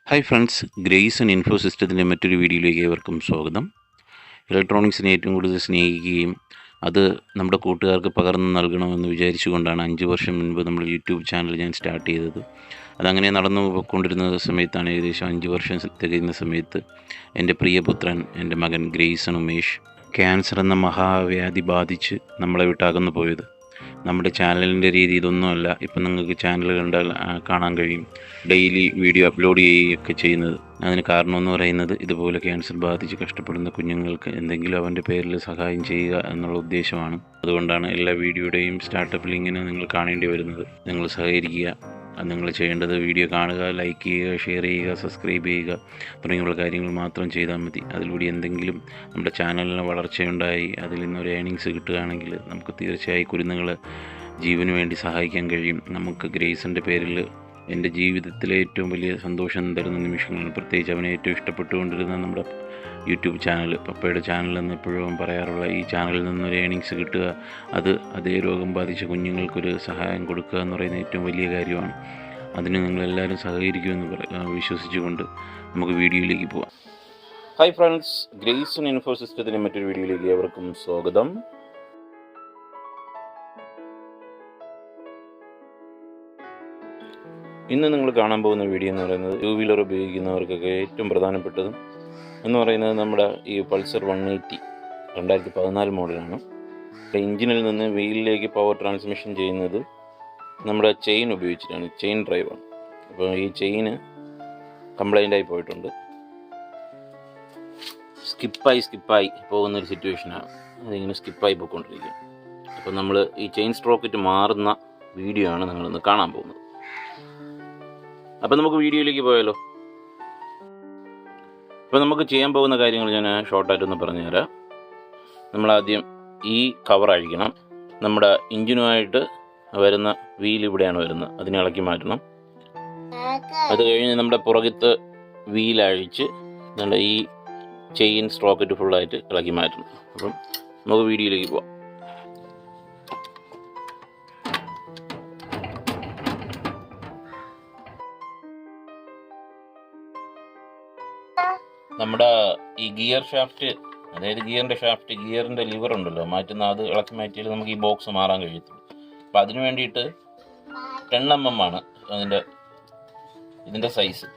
Hi friends, grace and info സിസ്റ്റത്തിൻ്റെ മറ്റൊരു വീഡിയോയിലേക്ക് ഏവർക്കും സ്വാഗതം. ഇലക്ട്രോണിക്സിനെ ഏറ്റവും കൂടുതൽ സ്നേഹിക്കുകയും അത് നമ്മുടെ കൂട്ടുകാർക്ക് പകർന്നു നൽകണമെന്ന് വിചാരിച്ചുകൊണ്ടാണ് 5 വർഷം മുൻപ് നമ്മൾ യൂട്യൂബ് ചാനൽ ഞാൻ സ്റ്റാർട്ട് ചെയ്തത്. അതങ്ങനെ നടന്നു പോയിക്കൊണ്ടിരുന്ന സമയത്താണ്, ഏകദേശം 5 വർഷം തികയുന്ന സമയത്ത് എൻ്റെ പ്രിയപുത്രൻ, എൻ്റെ മകൻ ഗ്രേസൺ ഉമേഷ്, ക്യാൻസർ എന്ന മഹാവ്യാധി ബാധിച്ച് നമ്മളെ വിട്ടകന്നു പോയത്. നമ്മുടെ ചാനലിൻ്റെ രീതി ഇതൊന്നുമല്ല. ഇപ്പം നിങ്ങൾക്ക് ചാനൽ കണ്ടാൽ കാണാൻ കഴിയും, ഡെയിലി വീഡിയോ അപ്ലോഡ് ചെയ്യുകയൊക്കെ ചെയ്യുന്നത്. അതിന് കാരണമെന്ന് പറയുന്നത്, ഇതുപോലെ ക്യാൻസർ ബാധിച്ച് കഷ്ടപ്പെടുന്ന കുഞ്ഞുങ്ങൾക്ക് എന്തെങ്കിലും അവൻ്റെ പേരിൽ സഹായം ചെയ്യുക എന്നുള്ള ഉദ്ദേശമാണ്. അതുകൊണ്ടാണ് എല്ലാ വീഡിയോയുടെയും സ്റ്റാർട്ടപ്പ് ലിങ്കിന് നിങ്ങൾ കാണേണ്ടി വരുന്നത്. നിങ്ങൾ സഹകരിക്കുക. നിങ്ങൾ ചെയ്യേണ്ടത് വീഡിയോ കാണുക, ലൈക്ക് ചെയ്യുക, ഷെയർ ചെയ്യുക, സബ്സ്ക്രൈബ് ചെയ്യുക തുടങ്ങിയുള്ള കാര്യങ്ങൾ മാത്രം ചെയ്താൽ മതി. അതിലൂടെ എന്തെങ്കിലും നമ്മുടെ ചാനലിന് വളർച്ചയുണ്ടായി അതിൽ നിന്നൊരു ഏണിങ്സ് കിട്ടുകയാണെങ്കിൽ നമുക്ക് തീർച്ചയായും കുരുന്നുകളെ ജീവന് വേണ്ടി സഹായിക്കാൻ കഴിയും. നമുക്ക് ഗ്രേസിൻ്റെ പേരിൽ എൻ്റെ ജീവിതത്തിലെ ഏറ്റവും വലിയ സന്തോഷം തരുന്ന നിമിഷങ്ങളാണ്. പ്രത്യേകിച്ച് അവനെ ഏറ്റവും ഇഷ്ടപ്പെട്ടുകൊണ്ടിരുന്ന നമ്മുടെ യൂട്യൂബ് ചാനൽ, പപ്പയുടെ ചാനലെന്ന് എപ്പോഴും പറയാറുള്ള ഈ ചാനലിൽ നിന്നൊരു ഏണിങ്സ് കിട്ടുക, അത് അതേ രോഗം ബാധിച്ച കുഞ്ഞുങ്ങൾക്കൊരു സഹായം കൊടുക്കുക എന്ന് പറയുന്ന ഏറ്റവും വലിയ കാര്യമാണ്. അതിന് നിങ്ങളെല്ലാവരും സഹകരിക്കുമെന്ന് വിശ്വസിച്ചുകൊണ്ട് നമുക്ക് വീഡിയോയിലേക്ക് പോവാം. Hi friends, grace and info സിസ്റ്റത്തിൻ്റെ മറ്റൊരു വീഡിയോയിലേക്ക് ഏവർക്കും സ്വാഗതം. ഇന്ന് നിങ്ങൾ കാണാൻ പോകുന്ന വീഡിയോ എന്ന് പറയുന്നത്, 2 വീലർ ഉപയോഗിക്കുന്നവർക്കൊക്കെ ഏറ്റവും പ്രധാനപ്പെട്ടതും എന്ന് പറയുന്നത് നമ്മുടെ ഈ പൾസർ 180 2014 മോഡലാണ്. എഞ്ചിനിൽ നിന്ന് വീലിലേക്ക് പവർ ട്രാൻസ്മിഷൻ ചെയ്യുന്നത് നമ്മുടെ ചെയിൻ ഉപയോഗിച്ചിട്ടാണ്, ചെയിൻ ഡ്രൈവാണ്. അപ്പോൾ ഈ ചെയിന് കംപ്ലൈൻ്റായി പോയിട്ടുണ്ട്. സ്കിപ്പായി പോകുന്നൊരു സിറ്റുവേഷനാണ്. അതിങ്ങനെ സ്കിപ്പായി പോയിക്കൊണ്ടിരിക്കുക. അപ്പോൾ നമ്മൾ ഈ ചെയിൻ സ്പ്രോക്കറ്റ് മാറുന്ന വീഡിയോ ആണ് നിങ്ങളിന്ന് കാണാൻ പോകുന്നത്. അപ്പോൾ നമുക്ക് വീഡിയോയിലേക്ക് പോയാലോ. അപ്പോൾ നമുക്ക് ചെയ്യാൻ പോകുന്ന കാര്യങ്ങൾ ഞാൻ ഷോർട്ടായിട്ടൊന്ന് പറഞ്ഞുതരാം. നമ്മളാദ്യം ഈ കവർ അഴിക്കണം. നമ്മുടെ എഞ്ചിനുമായിട്ട് വരുന്ന വീൽ ഇവിടെയാണ് വരുന്നത്, അതിനെ ഇളക്കി മാറ്റണം. അത് കഴിഞ്ഞ് നമ്മുടെ പുറകത്തെ വീൽ അഴിച്ച് നമ്മുടെ ഈ ചെയിൻ സ്പ്രോക്കറ്റ് ഫുള്ളായിട്ട് ഇളക്കി മാറ്റണം. അപ്പം നമുക്ക് വീഡിയോയിലേക്ക് പോവാം. നമ്മുടെ ഈ ഗിയർ ഷാഫ്റ്റ്, അതായത് ഗിയറിൻ്റെ ലിവർ ഉണ്ടല്ലോ മാറ്റുന്ന, അത് ഇളക്കി മാറ്റിയാൽ നമുക്ക് ഈ ബോക്സ് മാറാൻ കഴിയത്തുള്ളൂ. അപ്പോൾ അതിന് വേണ്ടിയിട്ട് 10 mm ആണ് ഇതിൻ്റെ സൈസ്.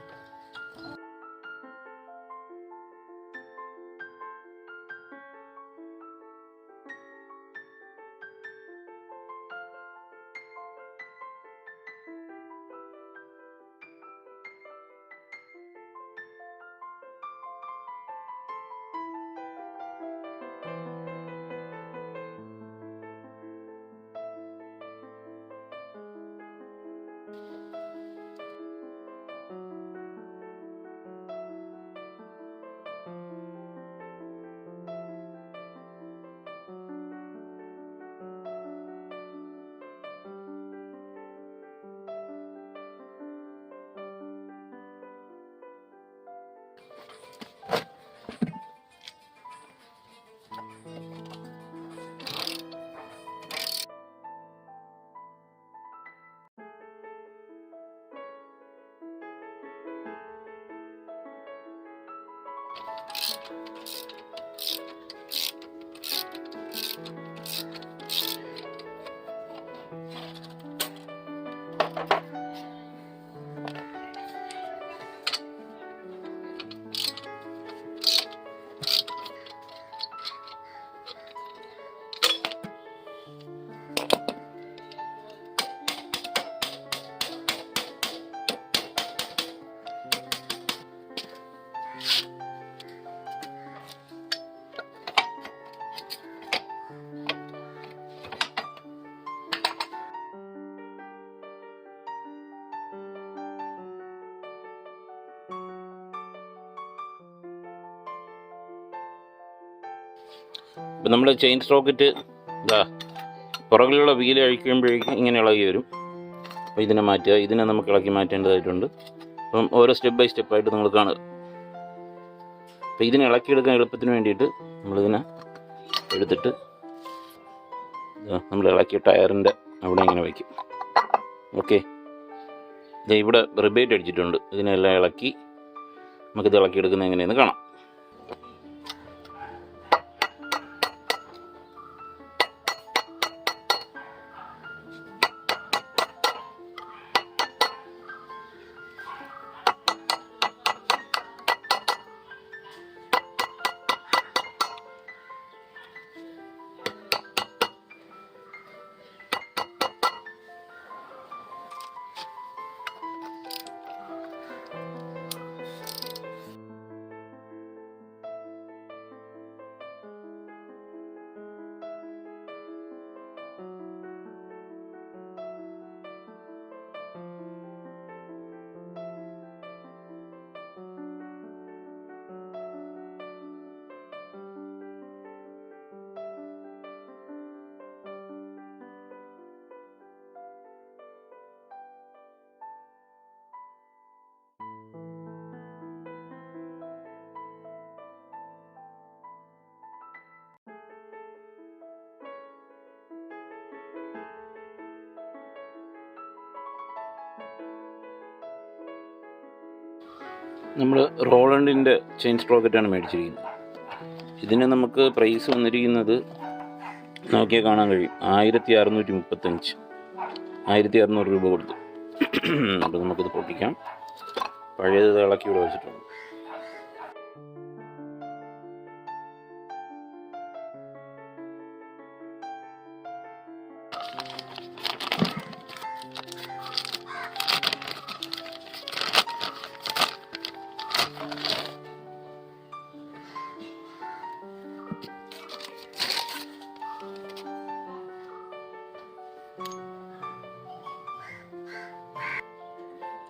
ഇപ്പം നമ്മൾ ചെയിൻ സ്പ്രോക്കറ്റ് പുറകിലുള്ള വീല് അഴിക്കുമ്പോഴേക്കും ഇങ്ങനെ ഇളകി വരും. അപ്പോൾ ഇതിനെ മാറ്റുക, ഇതിനെ നമുക്ക് ഇളക്കി മാറ്റേണ്ടതായിട്ടുണ്ട്. അപ്പം ഓരോ സ്റ്റെപ്പ് ബൈ സ്റ്റെപ്പായിട്ട് നിങ്ങൾ കാണുക. അപ്പോൾ ഇതിനെ ഇളക്കിയെടുക്കാൻ എളുപ്പത്തിന് വേണ്ടിയിട്ട് നമ്മളിതിനെ എടുത്തിട്ട് നമ്മൾ ഇളക്കിയ ടയറിൻ്റെ അവിടെ ഇങ്ങനെ വയ്ക്കും. ഓക്കെ, ഇവിടെ റിബേറ്റ് അടിച്ചിട്ടുണ്ട്. ഇതിനെല്ലാം ഇളക്കി നമുക്കിത് ഇളക്കിയെടുക്കുന്നത് എങ്ങനെയെന്ന് കാണാം. നമ്മൾ റോളണ്ടിൻ്റെ ചെയിൻ സ്പ്രോക്കറ്റാണ് മേടിച്ചിരിക്കുന്നത്. ഇതിന് നമുക്ക് പ്രൈസ് വന്നിരിക്കുന്നത് നോക്കിയാൽ കാണാൻ കഴിയും, 1635, 1600 രൂപ കൊടുത്തു. അപ്പോൾ നമുക്കിത് പൊട്ടിക്കാം. പഴയത് ഇളക്കി ഇവിടെ വെച്ചിട്ടുണ്ട്.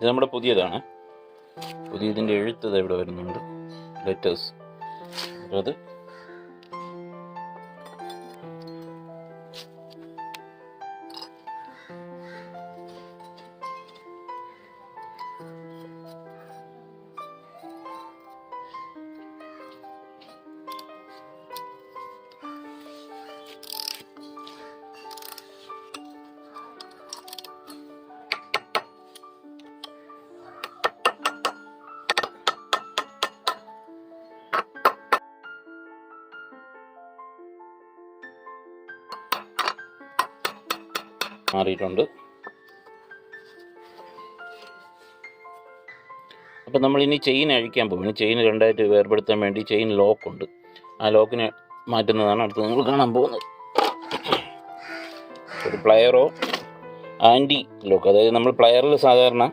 ഇത് നമ്മുടെ പുതിയതാണ്. പുതിയതിൻ്റെ എഴുത്ത് ഇവിടെ വരുന്നുണ്ട്, ലെറ്റേഴ്സ്. അത് മാറിയിട്ടുണ്ട്. അപ്പം നമ്മളിനി ചെയിൻ അഴിക്കാൻ പോകും. ഇനി ചെയിൻ രണ്ടായിട്ട് വേർപെടുത്താൻ വേണ്ടി ചെയിൻ ലോക്കുണ്ട്. ആ ലോക്കിനെ മാറ്റുന്നതാണ് അടുത്ത് നിങ്ങൾ കാണാൻ പോകുന്നത്. ഒരു പ്ലയറോ ആൻറ്റി ലോക്ക്, അതായത് നമ്മൾ പ്ലയറിൽ സാധാരണ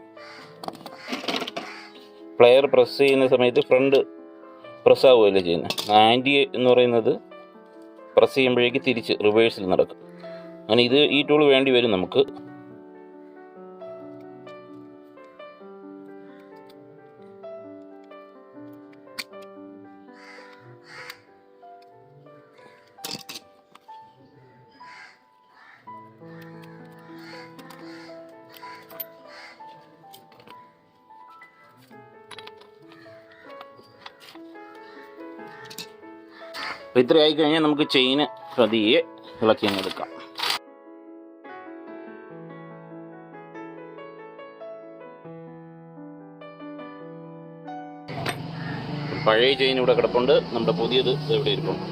പ്ലയർ പ്രസ് ചെയ്യുന്ന സമയത്ത് ഫ്രണ്ട് പ്രസ് ആവുകയല്ലേ ചെയ്യുന്നത്. ആൻറ്റി എന്ന് പറയുന്നത് പ്രസ് ചെയ്യുമ്പോഴേക്ക് തിരിച്ച് റിവേഴ്സിൽ നടക്കും. അങ്ങനെ ഈ ടൂൾ വേണ്ടി വരും നമുക്ക്. അപ്പോൾ ഇത്ര ആയിക്കഴിഞ്ഞാൽ നമുക്ക് ചെയിന് പതിയെ ഇളക്കി അങ്ങ് എടുക്കാം. പഴയ ചെയിൻ ഇവിടെ കിടപ്പുണ്ട്, നമ്മുടെ പുതിയത് ഇവിടെ ഇരിപ്പുണ്ട്.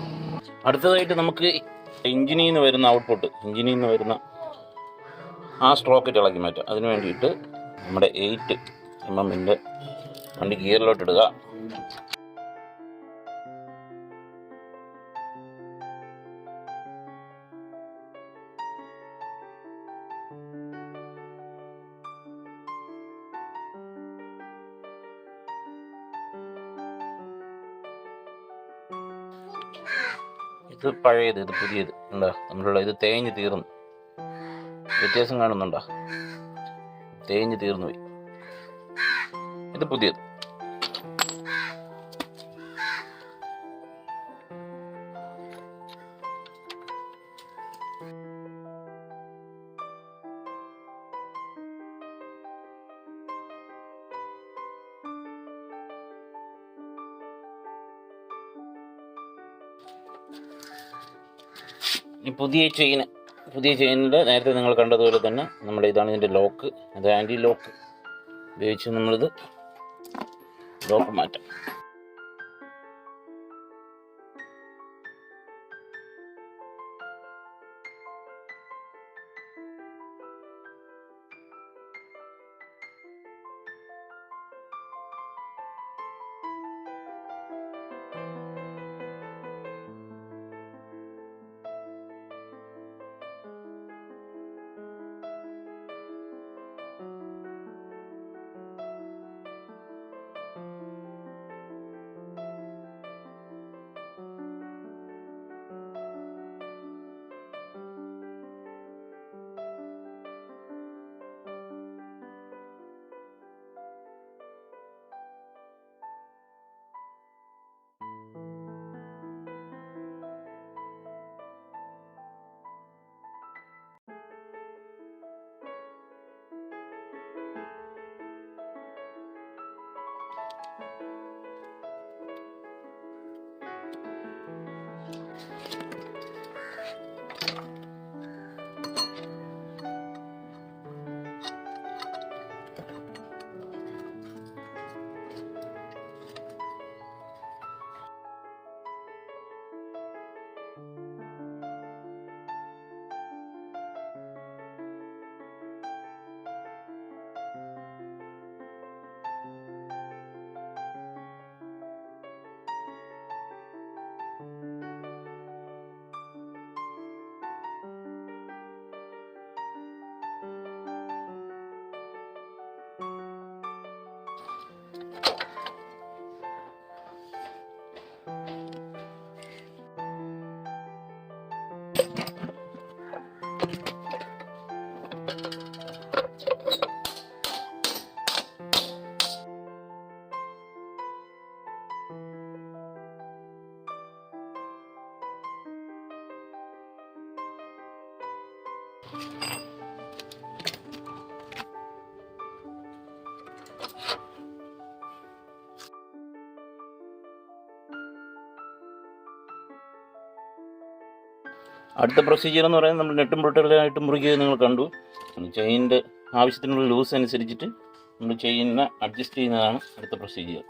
അടുത്തതായിട്ട് നമുക്ക് എഞ്ചിനിൽ നിന്ന് വരുന്ന ഔട്ട്പുട്ട്, എഞ്ചിനിൽ നിന്ന് വരുന്ന ആ സ്പ്രോക്കറ്റ് ഇളക്കി മാറ്റാം. അതിന് വേണ്ടിയിട്ട് നമ്മുടെ 8mm വണ്ടി ഗിയറിലോട്ട് ഇടുക. ഇത് പഴയത്, ഇത് പുതിയത്. ഉണ്ടോ നമ്മളുള്ള ഇത് തേഞ്ഞ് തീർന്നു. വ്യത്യാസം കാണുന്നുണ്ടോ? തേഞ്ഞ് തീർന്നു പോയി. ഇത് പുതിയത്. ഈ പുതിയ ചെയിനിൽ നേരത്തെ നിങ്ങൾ കണ്ടതുപോലെ തന്നെ നമ്മുടെ ഇതാണ് ഇതിൻ്റെ ലോക്ക്. അത് ആൻറ്റി ലോക്ക് ഉപയോഗിച്ച് നമ്മളിത് ലോക്ക് മാറ്റാം. അടുത്ത പ്രൊസീജിയർ എന്ന് പറയുന്നത് നമ്മൾ നെട്ടും പൊട്ടലായിട്ട് മുറുകിയത് നിങ്ങൾ കണ്ടു. ചെയിനിൻ്റെ ആവശ്യത്തിനുള്ള ലൂസ് അനുസരിച്ചിട്ട് നമ്മൾ ചെയിനിനെ അഡ്ജസ്റ്റ് ചെയ്യുന്നതാണ് അടുത്ത പ്രൊസീജിയർ.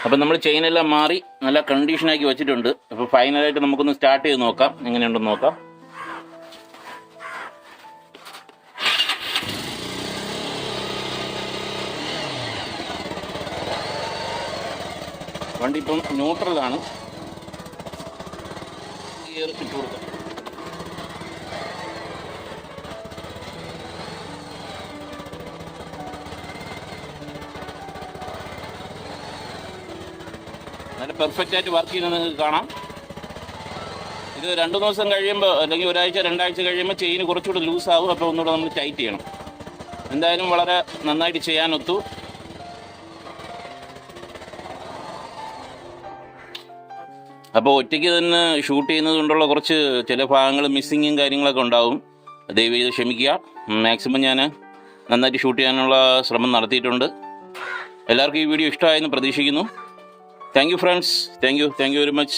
അപ്പം നമ്മൾ ചെയിനെല്ലാം മാറി നല്ല കണ്ടീഷനാക്കി വെച്ചിട്ടുണ്ട്. അപ്പോൾ ഫൈനലായിട്ട് നമുക്കൊന്ന് സ്റ്റാർട്ട് ചെയ്ത് നോക്കാം, എങ്ങനെയുണ്ടെന്ന് നോക്കാം. വണ്ടി ഇപ്പം ന്യൂട്രലാണ്. ഗിയർ ഇട്ട് കൊടുക്കാം. നല്ല പെർഫെക്റ്റ് ആയിട്ട് വർക്ക് ചെയ്യുന്നത് നിങ്ങൾക്ക് കാണാം. ഇത് 2 ദിവസം കഴിയുമ്പോൾ അല്ലെങ്കിൽ ഒരാഴ്ച 2 ആഴ്ച കഴിയുമ്പോൾ ചെയിൻ കുറച്ചുകൂടി ലൂസാകും. അപ്പോൾ ഒന്നുകൂടെ നമ്മൾ ടൈറ്റ് ചെയ്യണം. എന്തായാലും വളരെ നന്നായിട്ട് ചെയ്യാനൊത്തു. അപ്പോൾ ഒറ്റയ്ക്ക് തന്നെ ഷൂട്ട് ചെയ്യുന്നത് കൊണ്ടുള്ള കുറച്ച് ചില ഭാഗങ്ങൾ മിസ്സിങ്ങും കാര്യങ്ങളൊക്കെ ഉണ്ടാവും. ദയവ് ചെയ്ത് ക്ഷമിക്കുക. മാക്സിമം ഞാൻ നന്നായിട്ട് ഷൂട്ട് ചെയ്യാനുള്ള ശ്രമം നടത്തിയിട്ടുണ്ട്. എല്ലാവർക്കും ഈ വീഡിയോ ഇഷ്ടമായെന്ന് പ്രതീക്ഷിക്കുന്നു. Thank you friends. Thank you very much.